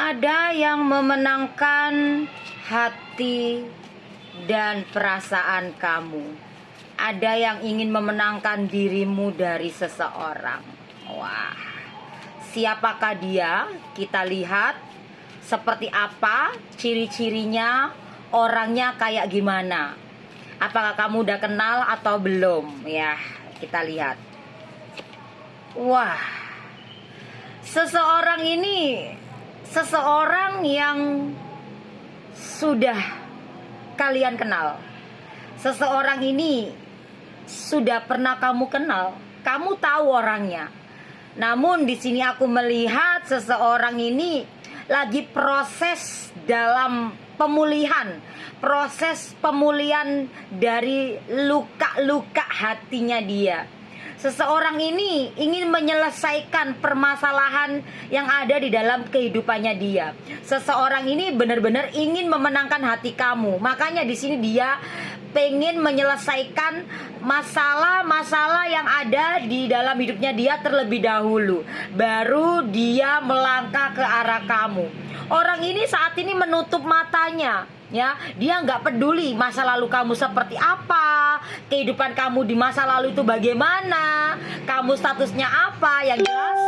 Ada yang memenangkan hati dan perasaan kamu. Ada yang ingin memenangkan dirimu dari seseorang. Wah, siapakah dia? Kita lihat seperti apa ciri-cirinya, orangnya kayak gimana. Apakah kamu udah kenal atau belum? Ya, kita lihat. Wah, seseorang yang sudah kalian kenal. Seseorang ini sudah pernah kamu kenal. Kamu tahu orangnya. Namun di sini aku melihat seseorang ini lagi proses dalam pemulihan. Proses pemulihan dari luka-luka hatinya dia. Seseorang ini ingin menyelesaikan permasalahan yang ada di dalam kehidupannya dia. Seseorang ini benar-benar ingin memenangkan hati kamu. Makanya di sini dia pengen menyelesaikan masalah-masalah yang ada di dalam hidupnya dia terlebih dahulu. Baru dia melangkah ke arah kamu. Orang ini saat ini menutup matanya. Ya, dia nggak peduli masa lalu kamu seperti apa, kehidupan kamu di masa lalu itu bagaimana, kamu statusnya apa. Yang jelas,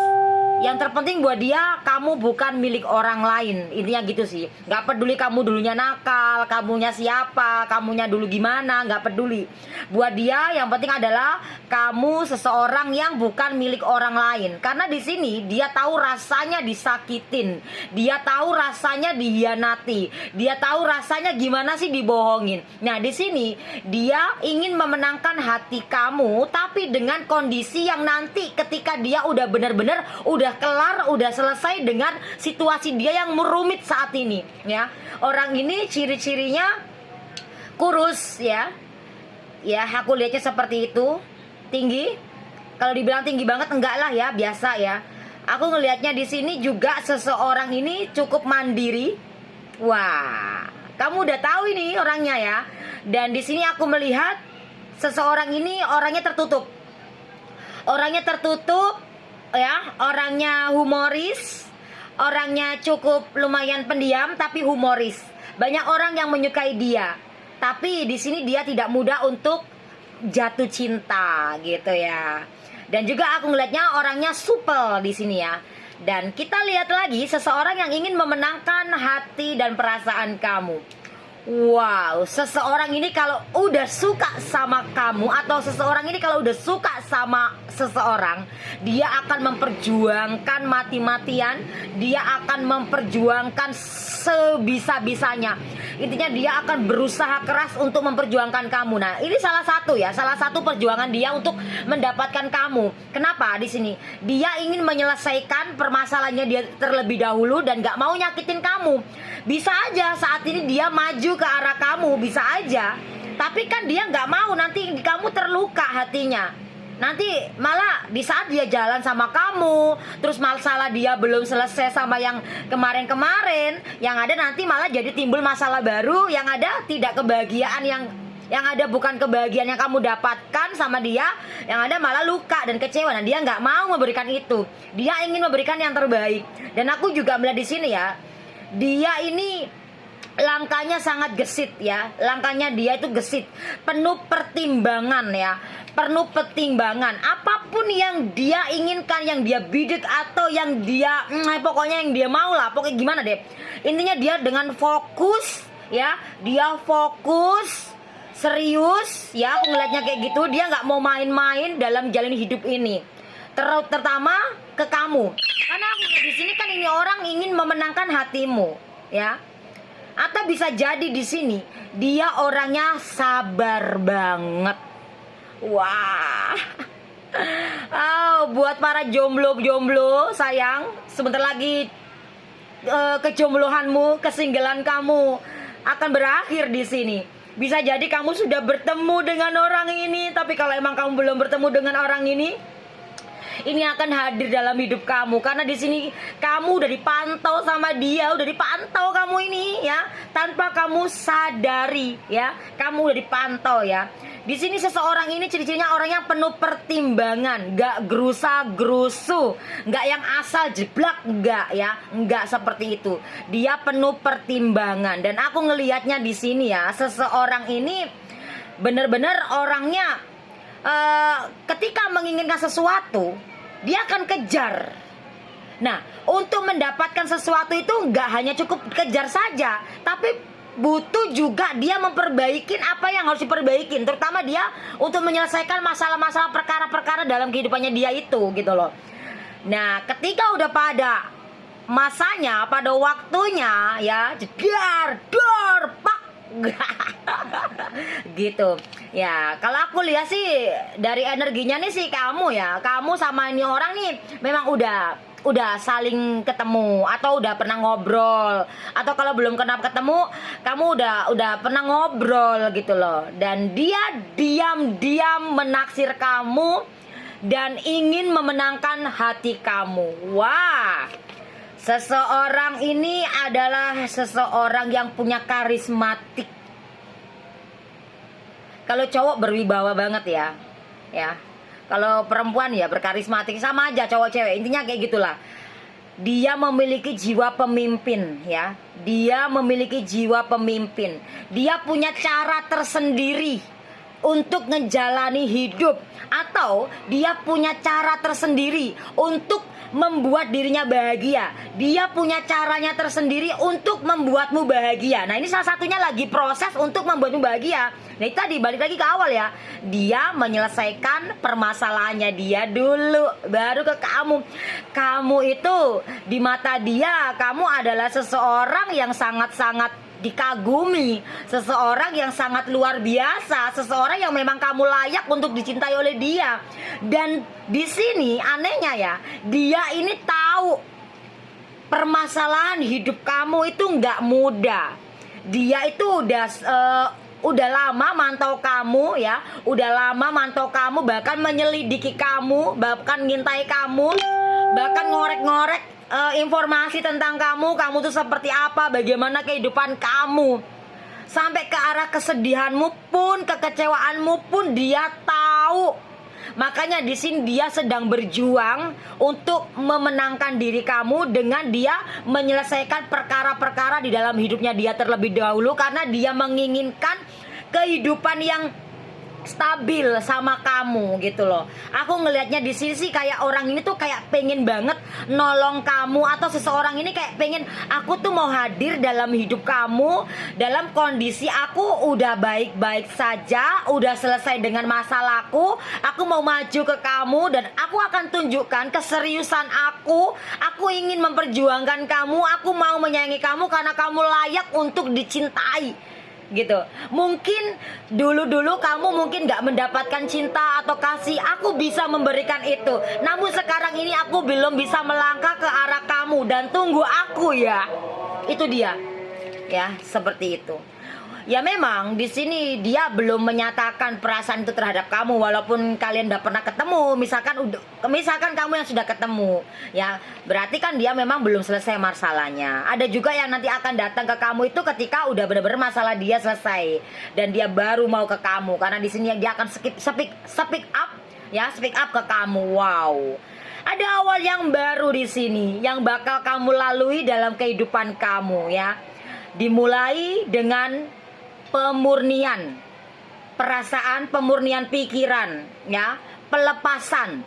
yang terpenting buat dia, kamu bukan milik orang lain. Intinya gitu sih. Nggak peduli kamu dulunya nakal, kamunya siapa, kamunya dulu gimana, nggak peduli. Buat dia yang penting adalah kamu seseorang yang bukan milik orang lain. Karena di sini dia tahu rasanya disakitin, dia tahu rasanya dihianati, dia tahu rasanya gimana sih dibohongin. Nah di sini dia ingin memenangkan hati kamu, tapi dengan kondisi yang nanti ketika dia udah benar-benar udah kelar, udah selesai dengan situasi dia yang merumit saat ini. Ya, orang ini ciri-cirinya kurus ya. Ya, aku lihatnya seperti itu. Tinggi. Kalau dibilang tinggi banget enggak lah ya, biasa ya. Aku ngelihatnya di sini juga seseorang ini cukup mandiri. Wah, kamu udah tahu ini orangnya ya. Dan di sini aku melihat seseorang ini orangnya tertutup. Orangnya tertutup ya, orangnya humoris. Orangnya cukup lumayan pendiam tapi humoris. Banyak orang yang menyukai dia. Tapi di sini dia tidak mudah untuk jatuh cinta gitu ya. Dan juga aku ngelihatnya orangnya supel di sini ya. Dan kita lihat lagi seseorang yang ingin memenangkan hati dan perasaan kamu. Wow, seseorang ini kalau udah suka sama kamu, atau seseorang ini kalau udah suka sama seseorang, dia akan memperjuangkan mati-matian, dia akan memperjuangkan sebisa-bisanya. Intinya dia akan berusaha keras untuk memperjuangkan kamu. Nah, ini salah satu perjuangan dia untuk mendapatkan kamu. Kenapa di sini? Dia ingin menyelesaikan permasalahannya dia terlebih dahulu dan gak mau nyakitin kamu. Bisa aja saat ini dia maju ke arah kamu, bisa aja. Tapi kan dia gak mau nanti kamu terluka hatinya. Nanti malah di saat dia jalan sama kamu, terus masalah dia belum selesai sama yang kemarin-kemarin, yang ada nanti malah jadi timbul masalah baru, yang ada tidak kebahagiaan, yang ada bukan kebahagiaan yang kamu dapatkan sama dia, yang ada malah luka dan kecewa. Nah, dia nggak mau memberikan itu, dia ingin memberikan yang terbaik. Dan aku juga melihat di sini ya, dia ini langkahnya sangat gesit ya. Langkahnya dia itu gesit, penuh pertimbangan ya, penuh pertimbangan. Apapun yang dia inginkan, yang dia bidik atau yang dia pokoknya yang dia mau lah, pokoknya gimana deh. Intinya dia dengan fokus ya, dia fokus serius ya. Aku ngeliatnya kayak gitu, dia nggak mau main-main dalam jalan hidup ini, terutama ke kamu. Karena aku lihat di sini kan ini orang ingin memenangkan hatimu ya. Atau bisa jadi di sini dia orangnya sabar banget. Wah. Oh, buat para jomblo-jomblo sayang, sebentar lagi kejomblohanmu, kesinggelan kamu akan berakhir di sini. Bisa jadi kamu sudah bertemu dengan orang ini, tapi kalau emang kamu belum bertemu dengan orang ini akan hadir dalam hidup kamu. Karena di sini kamu udah dipantau sama dia, udah dipantau kamu ini ya, tanpa kamu sadari ya, kamu udah dipantau ya. Di sini seseorang ini ciri-cirinya orang yang penuh pertimbangan, nggak gerusa-gerusu, nggak yang asal jeblak, nggak ya, nggak seperti itu. Dia penuh pertimbangan. Dan aku ngelihatnya di sini ya, seseorang ini benar-benar orangnya ketika menginginkan sesuatu, dia akan kejar. Nah, untuk mendapatkan sesuatu itu nggak hanya cukup kejar saja, tapi butuh juga dia memperbaikin apa yang harus diperbaikin, terutama dia untuk menyelesaikan masalah-masalah perkara-perkara dalam kehidupannya dia itu gitu loh. Nah, ketika udah pada masanya, pada waktunya ya, jedar, dor, pak gitu ya. Kalau aku lihat sih dari energinya nih sih, kamu ya, kamu sama ini orang nih memang udah saling ketemu atau udah pernah ngobrol, atau kalau belum pernah ketemu kamu udah pernah ngobrol gitu loh. Dan dia diam-diam menaksir kamu dan ingin memenangkan hati kamu. Wah, seseorang ini adalah seseorang yang punya karismatik. Kalau cowok berwibawa banget ya. Kalau perempuan ya berkarismatik, sama aja cowok cewek, intinya kayak gitulah. Dia memiliki jiwa pemimpin ya. Dia memiliki jiwa pemimpin. Dia punya cara tersendiri untuk ngejalani hidup, atau dia punya cara tersendiri untuk membuat dirinya bahagia. Dia punya caranya tersendiri untuk membuatmu bahagia. Nah, ini salah satunya lagi proses untuk membuatmu bahagia. Nah, itu tadi balik lagi ke awal ya. Dia menyelesaikan permasalahannya dia dulu, baru ke kamu. Kamu itu di mata dia, kamu adalah seseorang yang sangat-sangat dikagumi, seseorang yang sangat luar biasa, seseorang yang memang kamu layak untuk dicintai oleh dia. Dan di sini anehnya ya, dia ini tahu permasalahan hidup kamu itu nggak mudah. Dia itu udah lama mantau kamu ya, udah lama mantau kamu, bahkan menyelidiki kamu, bahkan ngintai kamu, bahkan ngorek-ngorek informasi tentang kamu tuh seperti apa, bagaimana kehidupan kamu, sampai ke arah kesedihanmu pun, kekecewaanmu pun dia tahu. Makanya di sini dia sedang berjuang untuk memenangkan diri kamu dengan dia menyelesaikan perkara-perkara di dalam hidupnya dia terlebih dahulu, karena dia menginginkan kehidupan yang stabil sama kamu gitu loh. Aku ngelihatnya di sini sih kayak orang ini tuh kayak pengen banget nolong kamu, atau seseorang ini kayak pengen, aku tuh mau hadir dalam hidup kamu dalam kondisi aku udah baik-baik saja, udah selesai dengan masalahku, aku mau maju ke kamu dan aku akan tunjukkan keseriusan aku ingin memperjuangkan kamu, aku mau menyayangi kamu karena kamu layak untuk dicintai gitu. Mungkin dulu kamu mungkin gak mendapatkan cinta atau kasih, aku bisa memberikan itu. Namun sekarang ini aku belum bisa melangkah ke arah kamu, dan tunggu aku ya. Itu dia. Ya, seperti itu. Ya memang di sini dia belum menyatakan perasaan itu terhadap kamu, walaupun kalian udah pernah ketemu. Misalkan kamu yang sudah ketemu, ya berarti kan dia memang belum selesai masalahnya. Ada juga yang nanti akan datang ke kamu itu ketika udah benar-benar masalah dia selesai dan dia baru mau ke kamu, karena di sini dia akan speak up ke kamu. Wow. Ada awal yang baru di sini yang bakal kamu lalui dalam kehidupan kamu ya. Dimulai dengan pemurnian perasaan, pemurnian pikiran ya, melepaskan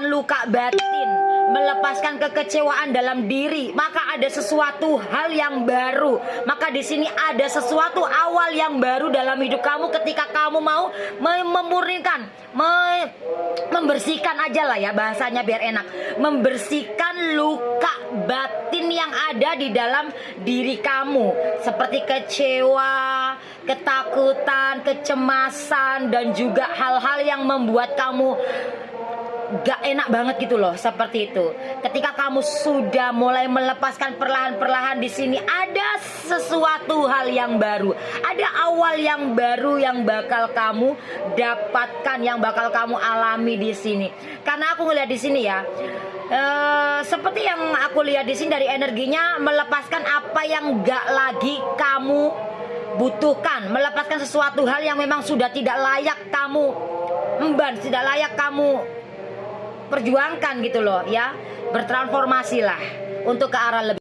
luka batin, melepaskan kekecewaan dalam diri. Maka ada sesuatu hal yang baru. Maka di sini ada sesuatu awal yang baru dalam hidup kamu ketika kamu mau memurnikan, membersihkan aja lah ya bahasanya biar enak, membersihkan luka batin yang ada di dalam diri kamu, seperti kecewa, ketakutan, kecemasan, dan juga hal-hal yang membuat kamu gak enak banget gitu loh, seperti itu. Ketika kamu sudah mulai melepaskan perlahan-perlahan, di sini ada sesuatu hal yang baru, ada awal yang baru yang bakal kamu dapatkan, yang bakal kamu alami di sini. Karena aku ngeliat di sini ya, seperti yang aku lihat di sini dari energinya, melepaskan apa yang gak lagi kamu butuhkan, melepaskan sesuatu hal yang memang sudah tidak layak kamu emban, tidak layak kamu perjuangkan gitu loh ya. Bertransformasilah untuk ke arah lebih